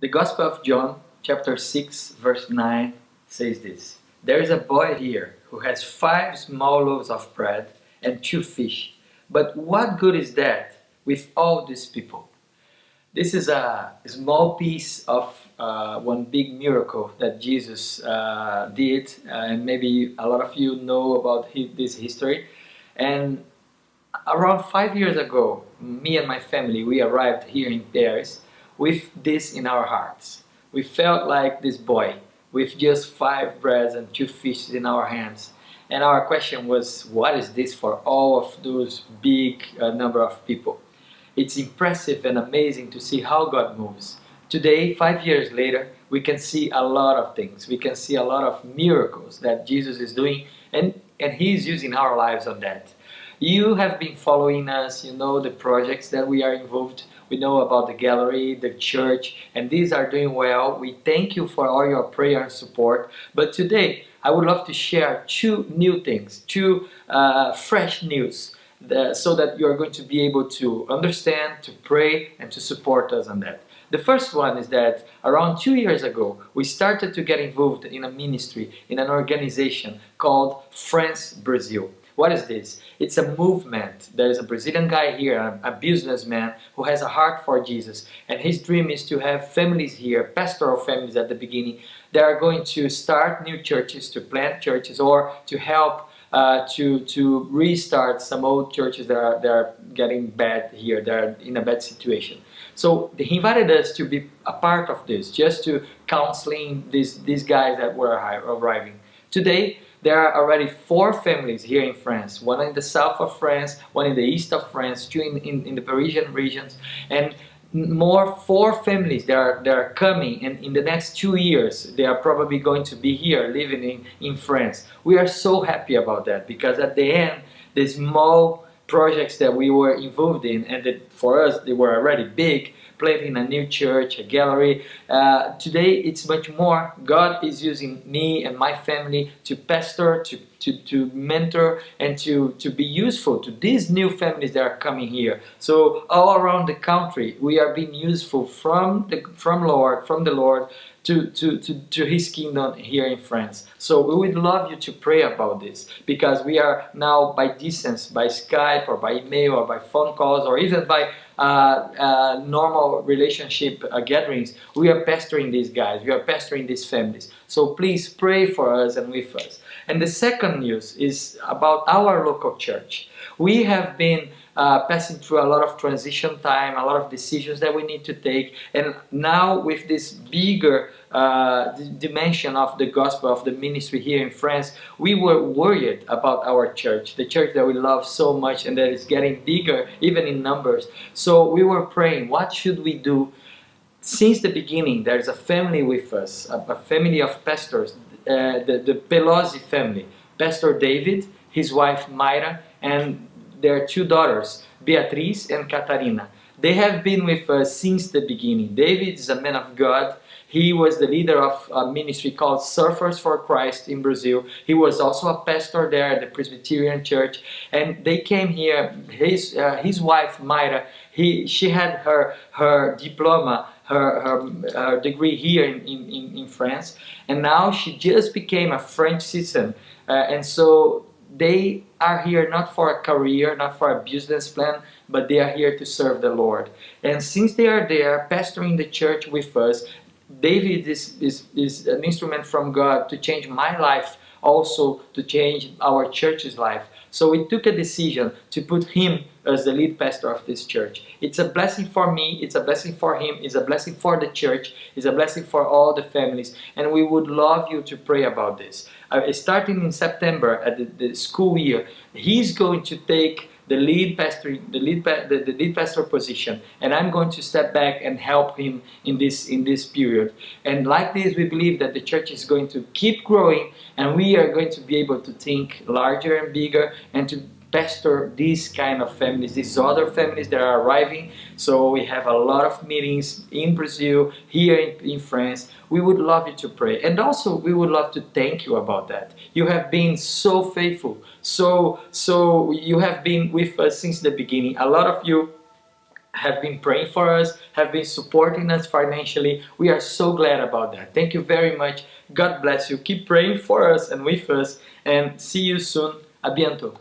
The Gospel of John, chapter 6, verse 9 says this: There is a boy here who has 5 small loaves of bread and 2 fish. But what good is that with all these people? This is a small piece of one big miracle that Jesus did, and maybe a lot of you know about this history. And around 5 years ago, me and my family, we arrived here in Paris with this in our hearts. We felt like this boy with just 5 breads and 2 fishes in our hands. And our question was, what is this for all of those big number of people? It's impressive and amazing to see how God moves. Today, 5 years later, we can see a lot of things. We can see a lot of miracles that Jesus is doing, and He is using our lives on that. You have been following us, you know the projects that we are involved. We know about the gallery, the church, and these are doing well. We thank you for all your prayer and support. But today, I would love to share 2 new things, 2 fresh news, so that you are going to be able to understand, to pray, and to support us on that. The first one is that around 2 years ago, we started to get involved in a ministry, in an organization called France Brazil. What is this? It's a movement. There is a Brazilian guy here, a businessman who has a heart for Jesus, and his dream is to have families here, pastoral families at the beginning. They are going to start new churches, to plant churches, or to help to restart some old churches that are getting bad here, they're in a bad situation. So he invited us to be a part of this, just to counseling these guys that were arriving. Today, there are already 4 families here in France, one in the south of France, one in the east of France, 2 in the Parisian regions, and more 4 families that are coming, and in the next 2 years they are probably going to be here living in France. We are so happy about that, because at the end, the small projects that we were involved in, and that for us they were already big, planting a new church, a gallery. Today it's much more. God is using me and my family to pastor, to mentor, and to be useful to these new families that are coming here. So all around the country, we are being useful from the Lord to His kingdom here in France. So we would love you to pray about this, because we are now by distance, by Skype or by email or by phone calls or even by normal relationship gatherings, we are pastoring these guys, we are pastoring these families. So please pray for us and with us. And the second news is about our local church. We have been passing through a lot of transition time, a lot of decisions that we need to take, and now with this bigger dimension of the gospel, of the ministry here in France, we were worried about our church, the church that we love so much and that is getting bigger even in numbers. So we were praying, what should we do? Since the beginning, there's a family with us, a family of pastors, the Pelosi family, Pastor David, his wife Mayra, and their 2 daughters, Beatriz and Catarina. They have been with us since the beginning. David is a man of God. He was the leader of a ministry called Surfers for Christ in Brazil. He was also a pastor there at the Presbyterian Church. And they came here. His wife, Mayra, she had her diploma, her degree here in France. And now she just became a French citizen. And so they are here not for a career, not for a business plan, but they are here to serve the Lord. And since they are there, pastoring the church with us, David is an instrument from God to change my life, also to change our church's life. So we took a decision to put him as the lead pastor of this church. It's a blessing for me, it's a blessing for him, it's a blessing for the church, it's a blessing for all the families, and we would love you to pray about this. Starting in September at the school year, he's going to take the lead pastor position, and I'm going to step back and help him in this period. And like this, we believe that the church is going to keep growing, and we are going to be able to think larger and bigger, and to pastor these kind of families, these other families that are arriving. So we have a lot of meetings in Brazil, here in France. We would love you to pray. And also we would love to thank you about that. You have been so faithful. So you have been with us since the beginning. A lot of you have been praying for us, have been supporting us financially. We are so glad about that. Thank you very much. God bless you. Keep praying for us and with us, and see you soon. A bientôt.